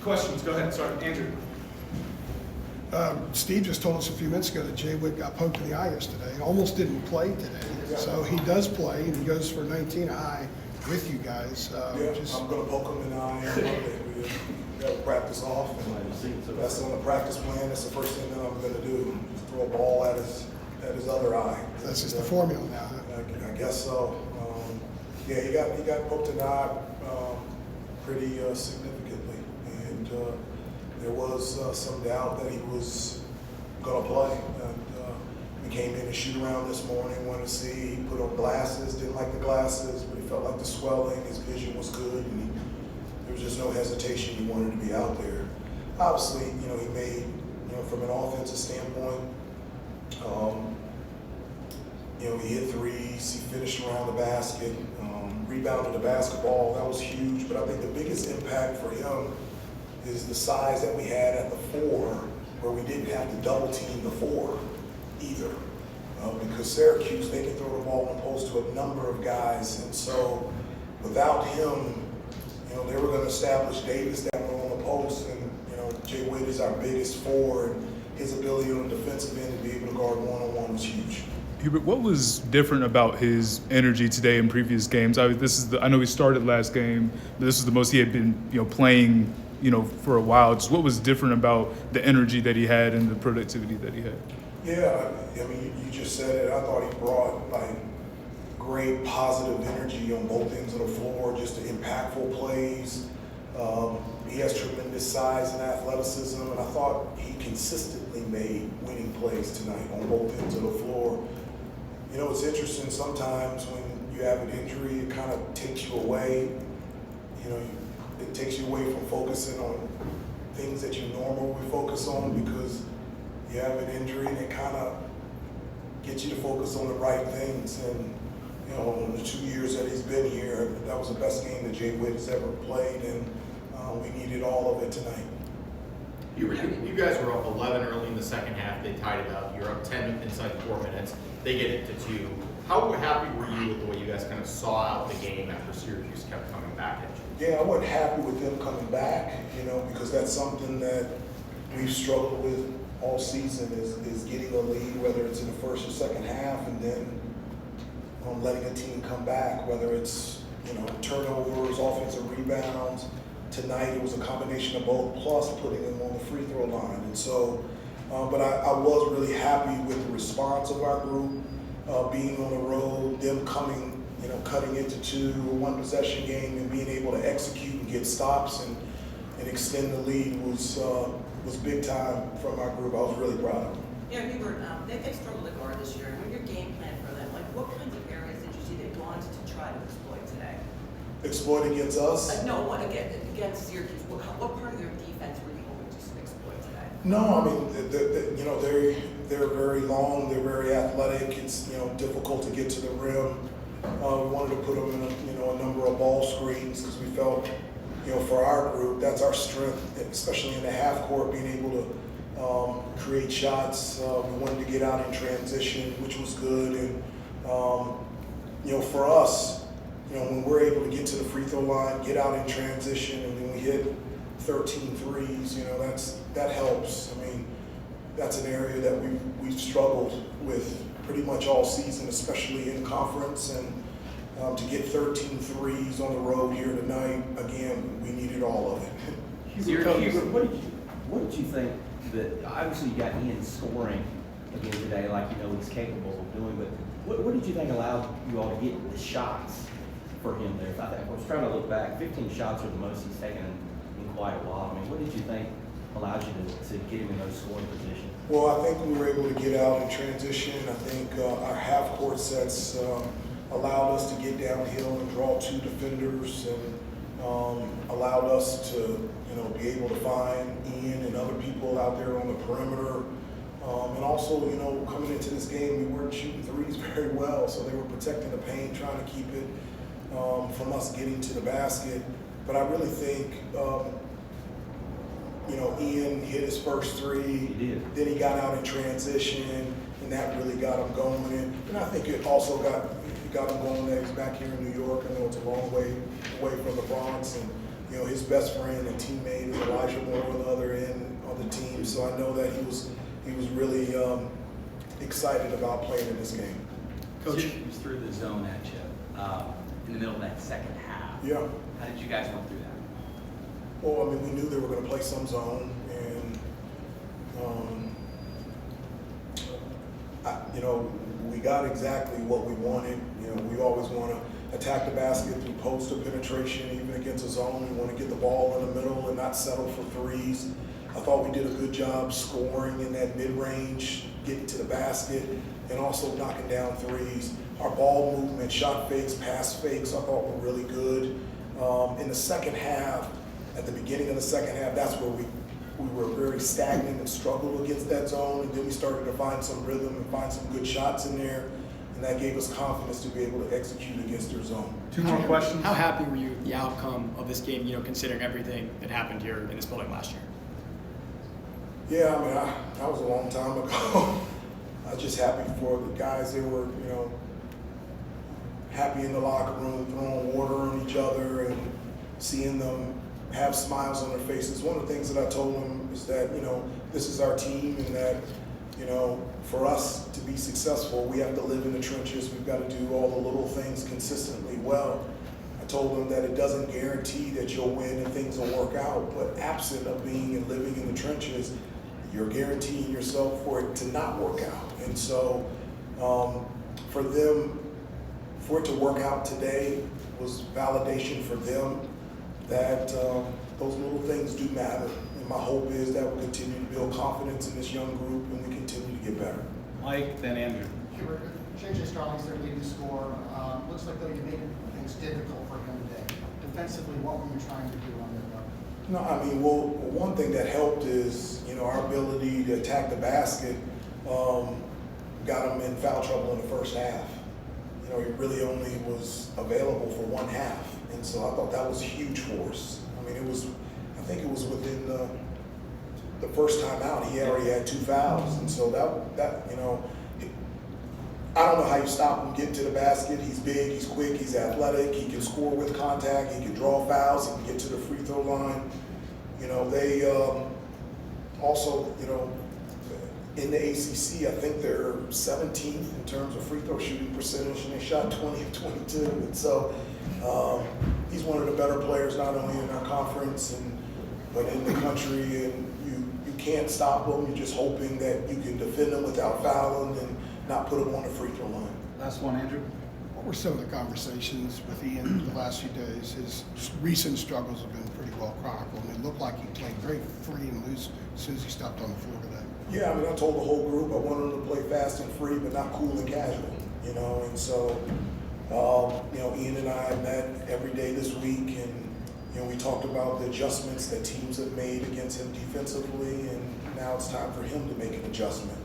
Questions? Go ahead. Sorry, Andrew. Steve just told us a few minutes ago that Jay Witt got poked in the eye yesterday. Almost didn't play today. So he does play, and he goes for 19 high with you guys. I'm going to poke him in the eye on Monday. We got to practice off, and that's on the practice plan. That's the first thing that I'm going to do, just throw a ball at his other eye. That's just the formula now, huh? I guess so. He got poked in the eye pretty significantly, and there was some doubt that he was going to play. And we came in and shoot around this morning, wanted to see. He put on glasses, didn't like the glasses, but he felt like the swelling, his vision was good, and there was just no hesitation. He wanted to be out there. Obviously, he made, from an offensive standpoint, he hit threes, he finished around the basket, rebounded the basketball. That was huge, but I think the biggest impact for him is the size that we had at the 4, where we didn't have to double team the 4 either. Because Syracuse, they can throw the ball in the post to a number of guys, and so without him, they were going to establish Davis down on the post, and Jay Witt is our biggest 4, and his ability on the defensive end to be able to guard one-on-one was huge. Hubert, what was different about his energy today in previous games? I know he started last game, but this is the most he had been, playing, for a while. Just what was different about the energy that he had and the productivity that he had? Yeah, you just said it. I thought he brought great positive energy on both ends of the floor, just impactful plays. He has tremendous size and athleticism, and I thought he consistently made winning plays tonight on both ends of the floor. It's interesting sometimes when you have an injury, it kind of takes you away. It takes you away from focusing on things that you normally would focus on because you have an injury, and it kind of gets you to focus on the right things. And in the 2 years that he's been here, that was the best game that Jay Witt has ever played, and we needed all of it tonight. You guys were up 11 early in the second half. They tied it up. You're up 10 inside 4 minutes. They get it to 2. How happy were you with the way you guys kind of saw out the game after Syracuse kept coming back at you? Yeah, I wasn't happy with them coming back, because that's something that we've struggled with all season is getting a lead, whether it's in the first or second half, and then letting a team come back, whether it's turnovers, offensive rebounds. Tonight it was a combination of both, plus putting them on the free throw line. And so, but I was really happy with the response of our group, being on the road, them coming, cutting into 2 1 possession game and being able to execute and get stops and extend the lead was big time from our group. I was really proud of them. Yeah, Hubert, they've struggled to guard this year. When your game plan for them, what kinds of areas did you see they wanted to try to exploit today? Exploit against us? No, against Syracuse. What part of their defense were you hoping to exploit today? No, they're very long. They're very athletic. It's difficult to get to the rim. We wanted to put them in a number of ball screens because we felt for our group that's our strength, especially in the half court, being able to create shots. We wanted to get out in transition, which was good, and for us. When we're able to get to the free throw line, get out in transition, and then we hit 13 threes, that helps. That's an area that we've struggled with pretty much all season, especially in conference, and to get 13 threes on the road here tonight, again, we needed all of it. What did you think that, obviously you got Ian scoring again today like he's capable of doing, but what did you think allowed you all to get the shots for him there? I was trying to look back. 15 shots are the most he's taken in quite a while. What did you think allowed you to get him in those scoring positions? Well, I think we were able to get out in transition. I think our half-court sets allowed us to get downhill and draw 2 defenders, and allowed us to, be able to find Ian and other people out there on the perimeter. And also, coming into this game, we weren't shooting threes very well, so they were protecting the paint, trying to keep it from us getting to the basket. But I really think, Ian hit his first 3. He did. Then he got out in transition, and that really got him going. And I think it also got him going that he's back here in New York. I know it's a long way away from the Bronx, and his best friend and teammate is Elijah Moore on the other end of the team. So I know that he was really excited about playing in this game. Coach, Syracuse threw the zone at you in the middle of that second half. Yeah. How did you guys run through that? Well, I mean, we knew they were going to play some zone, and we got exactly what we wanted. We always want to attack the basket through post or penetration, even against a zone. We want to get the ball in the middle and not settle for threes. I thought we did a good job scoring in that mid-range, getting to the basket, and also knocking down threes. Our ball movement, shot fakes, pass fakes, I thought were really good. In the second half, at the beginning of the second half, that's where we were very stagnant and struggled against that zone, and then we started to find some rhythm and find some good shots in there, and that gave us confidence to be able to execute against their zone. Two more questions. How happy were you with the outcome of this game, considering everything that happened here in this building last year? Yeah, I mean, that was a long time ago. I was just happy for the guys. They were, happy in the locker room, throwing water on each other and seeing them have smiles on their faces. One of the things that I told them is that, this is our team, and that, for us to be successful, we have to live in the trenches. We've got to do all the little things consistently well. I told them that it doesn't guarantee that you'll win and things will work out, but absent of being and living in the trenches, you're guaranteeing yourself for it to not work out. And so for it to work out today was validation for them that those little things do matter. And my hope is that we'll continue to build confidence in this young group and we continue to get better. Mike, then Andrew. Hubert, J.J. Starling's their leading scorer. Looks like though you made things difficult for him today. Defensively, what were you trying to do on that level? No, I mean, well, one thing that helped is, our ability to attack the basket got him in foul trouble in the first half. He really only was available for one half. And so I thought that was huge for us. I mean, I think it was within the first time out, he already had 2 fouls. And so that I don't know how you stop him getting to the basket. He's big, he's quick, he's athletic, he can score with contact, he can draw fouls, he can get to the free throw line. They also, in the ACC, I think they're 17th in terms of free throw shooting percentage, and they shot 20 of 22. And so he's one of the better players, not only in our conference, but in the country. And you can't stop him. You're just hoping that you can defend him without fouling and not put him on the free throw line. Last one, Andrew. What were some of the conversations with Ian the last few days? His recent struggles have been pretty well chronicled, and it looked like he played very free and loose as soon as he stepped on the floor today. Yeah, I mean, I told the whole group I wanted him to play fast and free, but not cool and casual, and so, Ian and I met every day this week, and we talked about the adjustments that teams have made against him defensively, and now it's time for him to make an adjustment.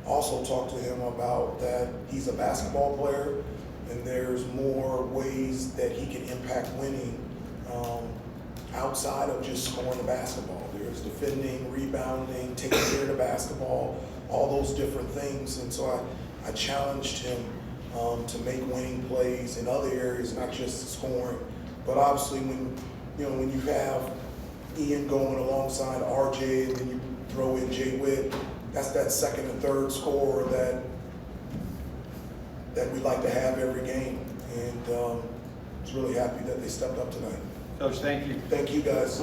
Also talked to him about that he's a basketball player, and there's more ways that he can impact winning outside of just scoring the basketball. There's defending, rebounding, taking care of the basketball, all those different things. And so I challenged him to make winning plays in other areas, not just scoring. But obviously, when you have Ian going alongside RJ, and then you throw in Jay Witt, that's that second and third scorer that we like to have every game. And I was really happy that they stepped up tonight. Coach, thank you. Thank you, guys.